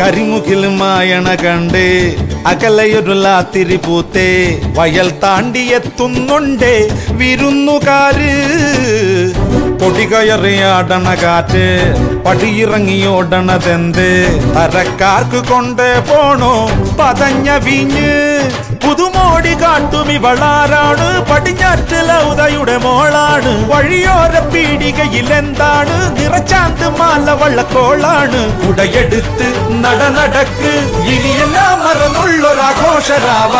കരിമുകിൽ മായണ കണ്ടേ അകലയൊരു ലാത്തിരി പൂത്തേ വയൽ താണ്ടിയെത്തുന്നുണ്ടേ വിരുന്നുകാര് കൊടികയറിയാടണ കാറ്റ് പടിയിറങ്ങിയോടണതെന്ത് തരക്കാർക്ക് കൊണ്ടേ പോണോ പതഞ്ഞ വീഞ്ഞ് പുതുമോടി കാട്ടും ഇവളാരാണ് പടിഞ്ഞാറ്റിലെ ഉദയുടെ മോളാണ് വഴിയോര പീടികയിൽ എന്താണ് നിറച്ചാന്ത് മാല വള്ളക്കോളാണ് ഉടയെടുത്ത് നടക്ക് ഇനിയെല്ലാം മറന്നുള്ളൊരാഘോഷരാവ